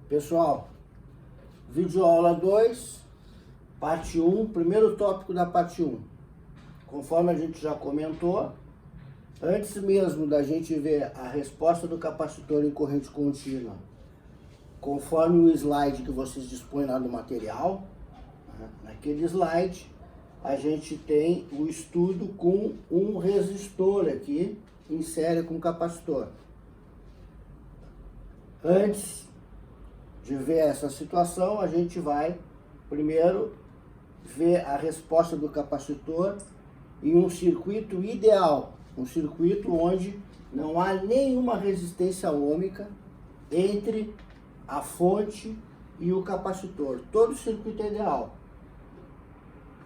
Pessoal, videoaula 2, parte 1, primeiro tópico da parte 1. Conforme a gente já comentou, antes mesmo da gente ver a resposta do capacitor em corrente contínua, conforme o slide que vocês dispõem lá no material, naquele slide, a gente tem o estudo com um resistor aqui, em série com capacitor. Antes de ver essa situação, a gente vai primeiro ver a resposta do capacitor em um circuito ideal, um circuito onde não há nenhuma resistência ohmica entre a fonte e o capacitor. Todo o circuito é ideal.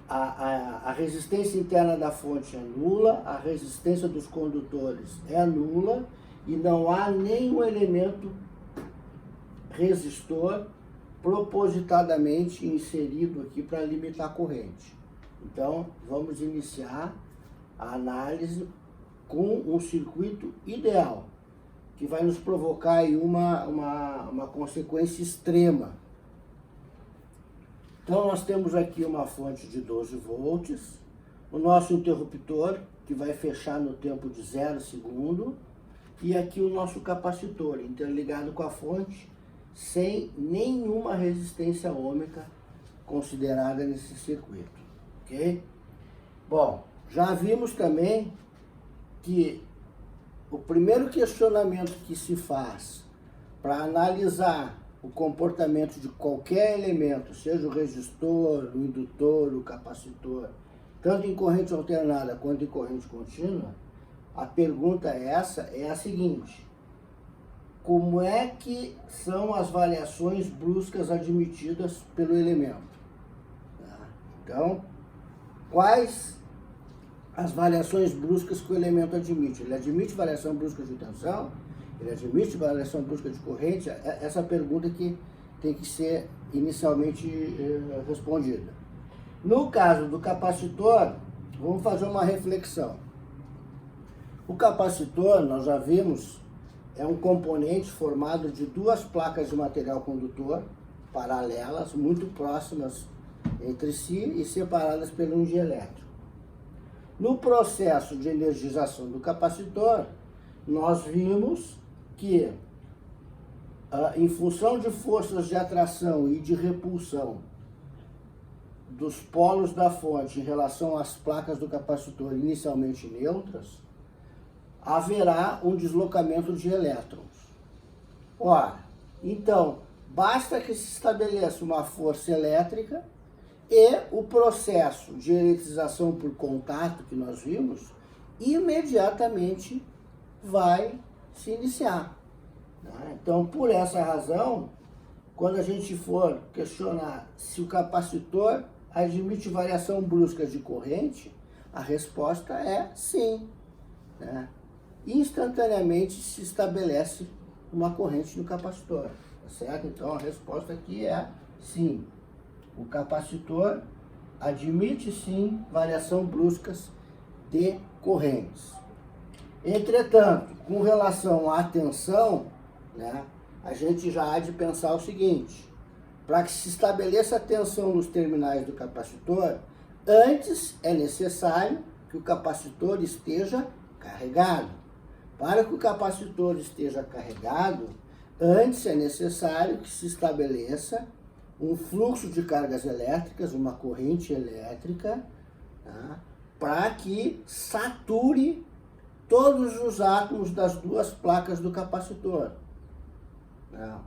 A resistência interna da fonte é nula, a resistência dos condutores é nula e não há nenhum elemento resistor propositadamente inserido aqui para limitar a corrente. Então, vamos iniciar a análise com um circuito ideal, que vai nos provocar aí uma consequência extrema. Então, nós temos aqui uma fonte de 12 volts, o nosso interruptor, que vai fechar no tempo de 0 segundo, e aqui o nosso capacitor, interligado com a fonte, sem nenhuma resistência ohmica considerada nesse circuito, ok? Bom, já vimos também que o primeiro questionamento que se faz para analisar o comportamento de qualquer elemento, seja o resistor, o indutor, o capacitor, tanto em corrente alternada quanto em corrente contínua, a pergunta é a seguinte: como é que são as variações bruscas admitidas pelo elemento? Então, quais as variações bruscas que o elemento admite? Ele admite variação brusca de tensão? Ele admite variação brusca de corrente? Essa pergunta que tem que ser inicialmente respondida. No caso do capacitor, vamos fazer uma reflexão. O capacitor, nós já vimos, é um componente formado de duas placas de material condutor paralelas, muito próximas entre si e separadas pelo um dielétrico. No processo de energização do capacitor, nós vimos que, em função de forças de atração e de repulsão dos polos da fonte em relação às placas do capacitor inicialmente neutras, haverá um deslocamento de elétrons. Ora, então, basta que se estabeleça uma força elétrica e o processo de eletrização por contato que nós vimos, imediatamente vai se iniciar. Então, por essa razão, quando a gente for questionar se o capacitor admite variação brusca de corrente, a resposta é sim. Instantaneamente se estabelece uma corrente no capacitor, tá certo? Então, a resposta aqui é sim. O capacitor admite sim variação bruscas de correntes. Entretanto, com relação à tensão, a gente já há de pensar o seguinte: para que se estabeleça a tensão nos terminais do capacitor, antes é necessário que o capacitor esteja carregado. Para que o capacitor esteja carregado, antes é necessário que se estabeleça um fluxo de cargas elétricas, uma corrente elétrica, para que sature todos os átomos das duas placas do capacitor.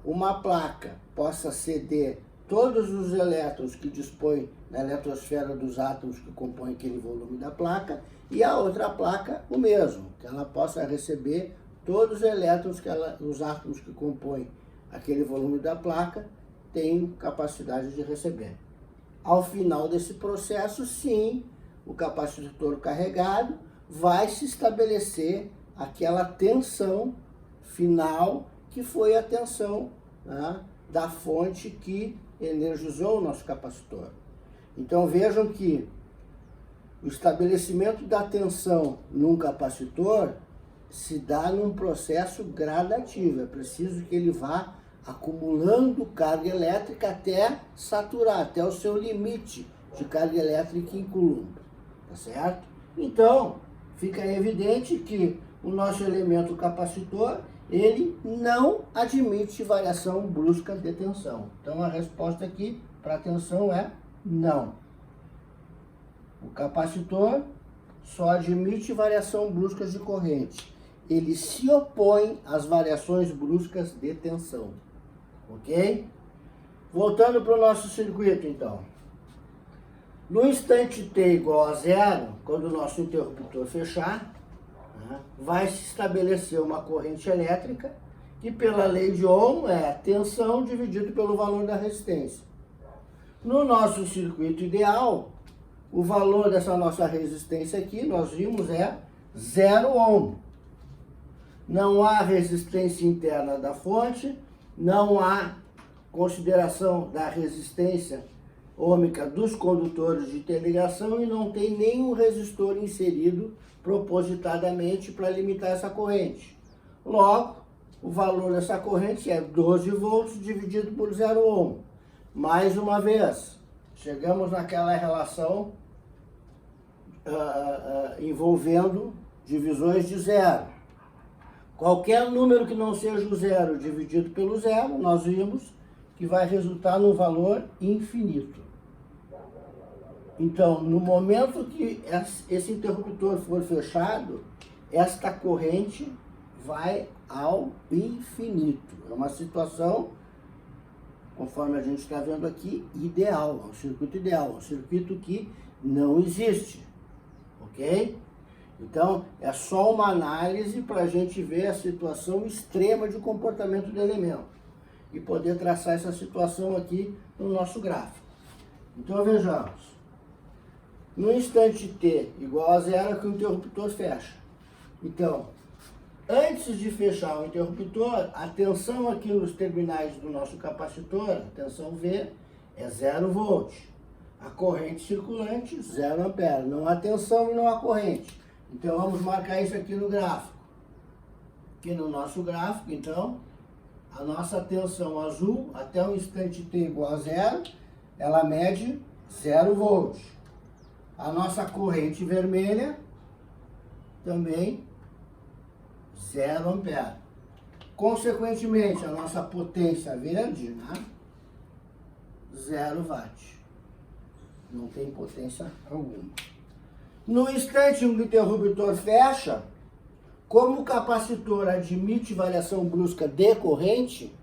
Uma placa possa ceder todos os elétrons que dispõe na eletrosfera dos átomos que compõem aquele volume da placa, e a outra placa o mesmo, que ela possa receber todos os elétrons que os átomos que compõem aquele volume da placa têm capacidade de receber. Ao final desse processo, sim, o capacitor carregado vai se estabelecer aquela tensão final que foi a tensão da fonte que energizou o nosso capacitor. Então vejam que o estabelecimento da tensão num capacitor se dá num processo gradativo. É preciso que ele vá acumulando carga elétrica até saturar, até o seu limite de carga elétrica em coulomb, tá certo? Então, fica evidente que o nosso elemento capacitor, ele não admite variação brusca de tensão. Então, a resposta aqui para a tensão é não. O capacitor só admite variação brusca de corrente. Ele se opõe às variações bruscas de tensão. Ok? Voltando para o nosso circuito, então. No instante t igual a zero, quando o nosso interruptor fechar, vai se estabelecer uma corrente elétrica que, pela lei de Ohm, é a tensão dividido pelo valor da resistência. No nosso circuito ideal, o valor dessa nossa resistência aqui, nós vimos, é 0 ohm. Não há resistência interna da fonte, não há consideração da resistência ôhmica dos condutores de interligação e não tem nenhum resistor inserido propositadamente para limitar essa corrente. Logo, o valor dessa corrente é 12 volts dividido por 0 ohm. Mais uma vez, chegamos naquela relação envolvendo divisões de zero. Qualquer número que não seja o zero dividido pelo zero, nós vimos que vai resultar num valor infinito. Então, no momento que esse interruptor for fechado, esta corrente vai ao infinito. É uma situação, conforme a gente está vendo aqui, ideal, é um circuito ideal, é um circuito que não existe, ok? Então, é só uma análise para a gente ver a situação extrema de comportamento do elemento e poder traçar essa situação aqui no nosso gráfico. Então, vejamos. No instante t igual a zero é que o interruptor fecha. Então, antes de fechar o interruptor, a tensão aqui nos terminais do nosso capacitor, a tensão V, é 0 volt. A corrente circulante, 0 ampere. Não há tensão e não há corrente. Então, vamos marcar isso aqui no gráfico. Aqui no nosso gráfico, então, a nossa tensão azul, até o instante t igual a zero, ela mede 0 volt. A nossa corrente vermelha, também 0 ampere. Consequentemente, a nossa potência verde, né? 0 watt. Não tem potência alguma. No instante em que o interruptor fecha, como o capacitor admite variação brusca de corrente,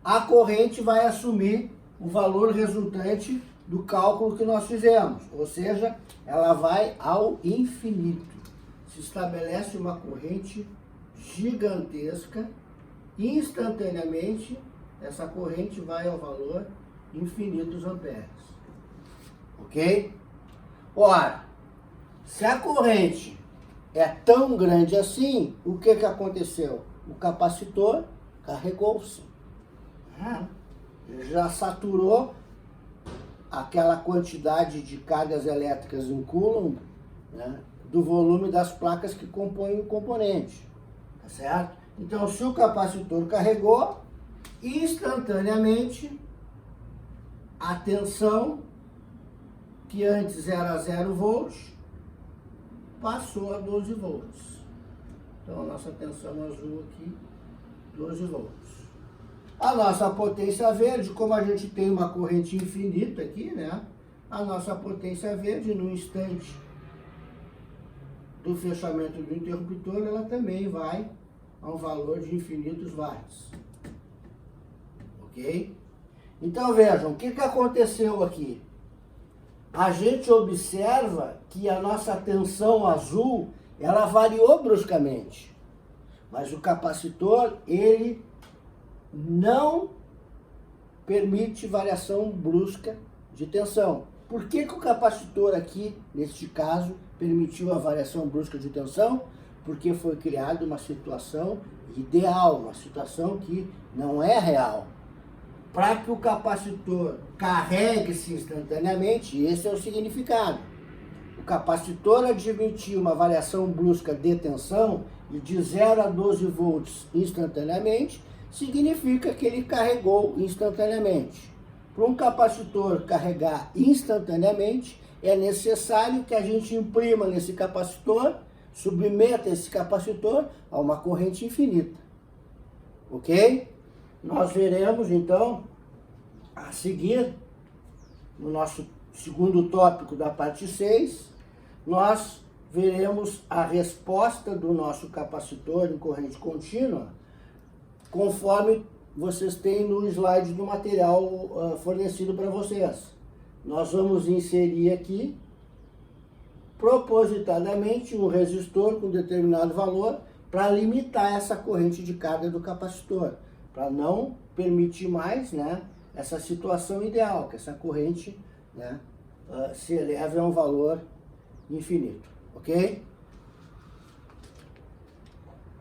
a corrente vai assumir o valor resultante do cálculo que nós fizemos, ou seja, ela vai ao infinito. Se estabelece uma corrente gigantesca, instantaneamente essa corrente vai ao valor infinitos amperes. Ok? Ora, se a corrente é tão grande assim, o que aconteceu? O capacitor carregou-se. Já saturou aquela quantidade de cargas elétricas em coulomb, né, do volume das placas que compõem o componente. Tá certo? Então, se o capacitor carregou, instantaneamente a tensão, que antes era 0 volts, passou a 12 volts. Então, a nossa tensão azul aqui, 12 volts. A nossa potência verde, como a gente tem uma corrente infinita aqui, né? A nossa potência verde, no instante do fechamento do interruptor, ela também vai ao valor de infinitos watts. Ok? Então, vejam, o que aconteceu aqui? A gente observa que a nossa tensão azul, ela variou bruscamente. Mas o capacitor, ele não permite variação brusca de tensão. Por que o capacitor aqui, neste caso, permitiu a variação brusca de tensão? Porque foi criada uma situação ideal, uma situação que não é real. Para que o capacitor carregue-se instantaneamente, esse é o significado. O capacitor admitiu uma variação brusca de tensão de 0 a 12 volts instantaneamente, significa que ele carregou instantaneamente. Para um capacitor carregar instantaneamente, é necessário que a gente imprima nesse capacitor, submeta esse capacitor a uma corrente infinita. Ok? Nós veremos, então, a seguir, no nosso segundo tópico da parte 6, nós veremos a resposta do nosso capacitor em corrente contínua, conforme vocês têm no slide do material fornecido para vocês. Nós vamos inserir aqui, propositadamente, um resistor com determinado valor para limitar essa corrente de carga do capacitor, para não permitir mais, né, essa situação ideal, que essa corrente, né, se eleve a um valor infinito, ok?